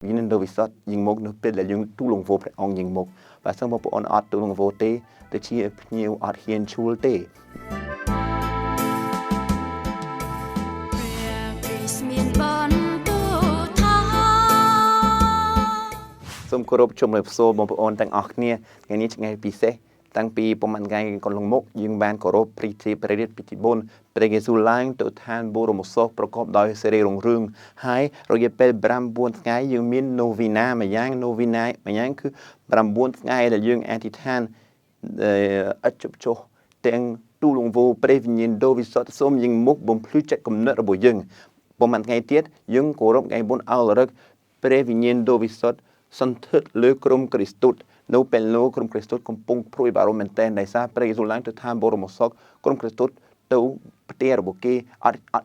Viên đồ vì sótยิงมกนึกเป็นlà những tu lồng vô phải ongยิงมกvà sau một bộ on ọt tu lồng vô tê để chia nhiều ọt hiền chul tê Sôm cô rộp chôm lập xô một bộ on tăng ọt nia ngày ní ngày bị xe tăng pi bộ mặt ngày còn lồng mốc nhưng ban cô rộp priti predit piti bôn prege su lang tự than bồ một số prokop đòi sê rồng rương hai rồi về bram buôn ngày nhưng miên novina mà yang cứ bram buôn ngày là dương antithan ở chụp cho tiếng tu lồng vô previnin do vi sót xôm nhưng mốc bom plus chạy cầm nợ bộ dương bộ mặt ngày tiết dương cô rộp ngày bốn ao là previnin do vi sót sân thức lưới krom Christus nấu bền lô krom Christus cùng bung pruy bảo mình tên đại sa pre du lang từ tham bồ một sóc krom Christus tàu tiệt bộ kia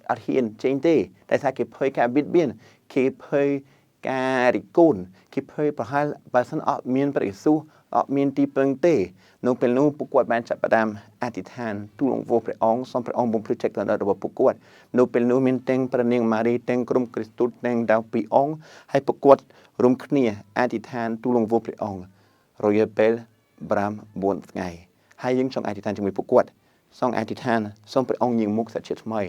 ở hiện trên thế đại sa kịp hơi cả biết biên kịp hơi cả đi côn kịp hơi bảo hai bà sân ở miền pre su ở miền tây băng tê nấu bền lô bục quạt ban chặt bà đam atithan tu lông vô pre ong xong pre ong bung project làระบบbục quạt nấu bền lô miền tênประเนียงมารีtên krom Christus tên đào pi ong hay bục quạtรวมគ្នាอธิษฐานទូលងវព្រះអង្គរយៈពេល9ថ្ងៃហើយយើងចង់អธิษฐានជាមួយពួកគាត់សងអธิษឋានសូមព្រះអង្គយាងមុខសច្ចាថ្មី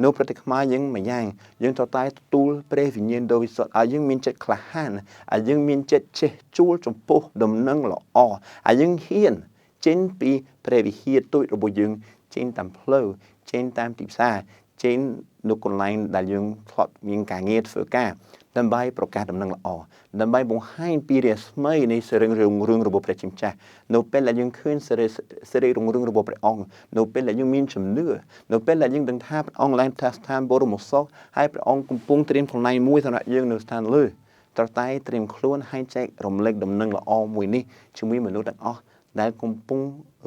នៅប្រទេសខ្មែរយើងម្យ៉ាងយើងត្រូវតែទទួលព្រះវិញ្ញាណដ៏វិសុទ្ធឲ្យយើងមានចិត្តក្លាហានឲ្យយើងមានចិត្តចេះជួលចំពោះដំណឹងល្អឲ្យយើងហ៊ានចេញពីព្រះវិហារទូចរបស់យើងចេញតាមផ្លូវចេញតាមទីផ្សារចេញនៅកន្លែងដែលយើងធ្លាប់មានការងារធ្វើការដើម្បីប្រកាសដំណឹងល្អដើម្បីបង្ហាញពីរាស្មីនៃសេរីរុងរឿងរបស់ព្រះជាម្ចាស់នៅពេលដែលយើងឃើញសេរីរុងរឿងរបស់ព្រះអង្គនៅពេលដែលយើងមានជំនឿនៅពេលដែលយើងដឹងថាព្រះអង្គឡើងថាស្ថានបរមសុខហើយព្រះអង្គកំពុងត្រៀមខ្លួនឯងមួយសម្រាប់យើងនៅស្ថានលើត្រូវតែត្រៀមខ្លួនឲ្យចែករំលែកដំណឹងល្អមួយនេះជាមួយមនុស្សទាំងអស់ដែលកំពុង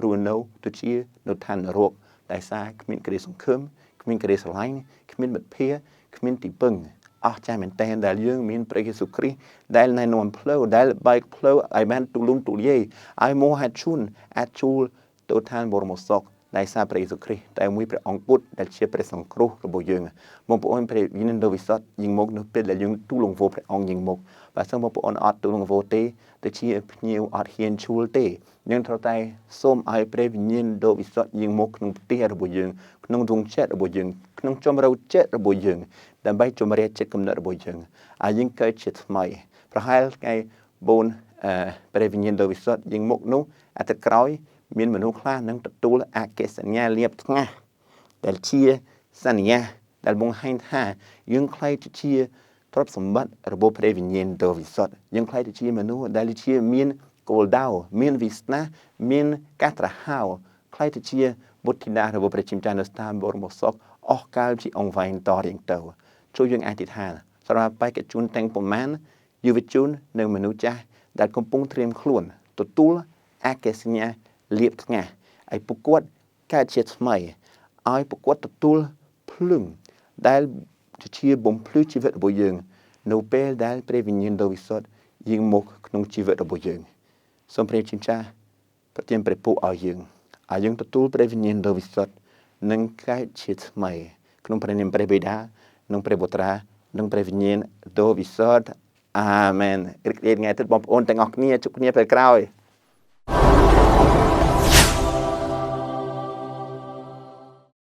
រស់នៅទៅជានៅឋាននរកដែលសារគ្មានក្តីសង្ឃឹមគ្មានក្តីស្រឡាញ់គ្មានមិត្តភ័ក្តិគ្មានទីពឹងអស់ចាស់មែនតើដែលយើងមានព្រះយេស៊ូវគ្រីស្ទដែលណែនាំផ្លូវដែលបែកផ្លូវឲ្យបានទូលំទូលាយឲ្យមកហាត់ជូនអាចជួលទៅឋានបរមសុខដែលសារព្រះយេស៊ូវគ្រីស្ទតែមួយព្រះអង្គពុទ្ធដែលជាព្រះសង្គ្រោះរបស់យើងបងប្អូនព្រះវិញ្ញាណដ៏វិសុទ្ធยิงមកនៅពេលដែលយើងទូលងវព្រះអង្គยิงមកបើសិនបងប្អូនអត់ទូលងវទេទៅជាភ្ញៀវអត់ហ៊ានជួលទេយើងត្រូវតែសូមឲ្យព្រះវិញ្ញាណដ៏វិសុទ្ធยิงមកក្នុងផ្ទះរបស់យើងក្នុងដួងចិត្តរបស់យើងក្នុងចម្រៅចិត្តរបស់យើងដើម្បីជំរាបចិត្តគំនិតរបស់យើងឲ្យយើងកើតជាថ្មីប្រហែលថ្ងៃ4ព្រះវិញ្ញាណដ៏វិសុទ្ធยิงមកនោះអាទិត្យក្រោយមានមនុស្សខ្លះនឹងទទួលអក្ខសញ្ញាលៀបថ្ងាសដែលជាសន្យាដែលបង្ហាញថាយើងខ្លាយទៅជាទ្រព្យសម្បត្តិរបស់ព្រះវិញ្ញាណដ៏វិសុទ្ធយើងខ្លាយទៅជាមនុស្សដែលជាមានគោលដៅមានវិស្នាមានការត្រហៅខ្លាយទៅជាបុត្រធីតារបស់ព្រះជាម្ចាស់នៅស្ថានបរមសុខអស់កាលជាអង្វែងតរៀងទៅជួយយើងអធិដ្ឋានសម្រាប់បេក្ខជនទាំងប្រមាណយុវជននិងមនុស្សចាស់ដែលកំពុងត្រៀមខ្លួនទទួលអក្ខសញ្ញាលៀបថ្ងាសឲ្យពួកគាត់កើតជាថ្មីឲ្យពួកគាត់ទទួលភ្លឹងដែលជាបំភ្លឺជីវិតរបស់យើងនៅពេលដែលព្រះវិញ្ញាណដ៏វិសុទ្ធយាងមកក្នុងជីវិតរបស់យើងសូមព្រះជាម្ចាស់ប្រទានព្រះពរឲ្យយើងទទួលព្រះវិញ្ញាណដ៏វិសុទ្ធនិងកើតជាថ្មីក្នុងព្រះនាមព្រះបិតានិងព្រះបុត្រានិងព្រះវិញ្ញាណដ៏វិសុទ្ធអាមែនរីករាយថ្ងៃទៀតបងប្អូនទាំងអស់គ្នាជួបគ្នាពេលក្រោយ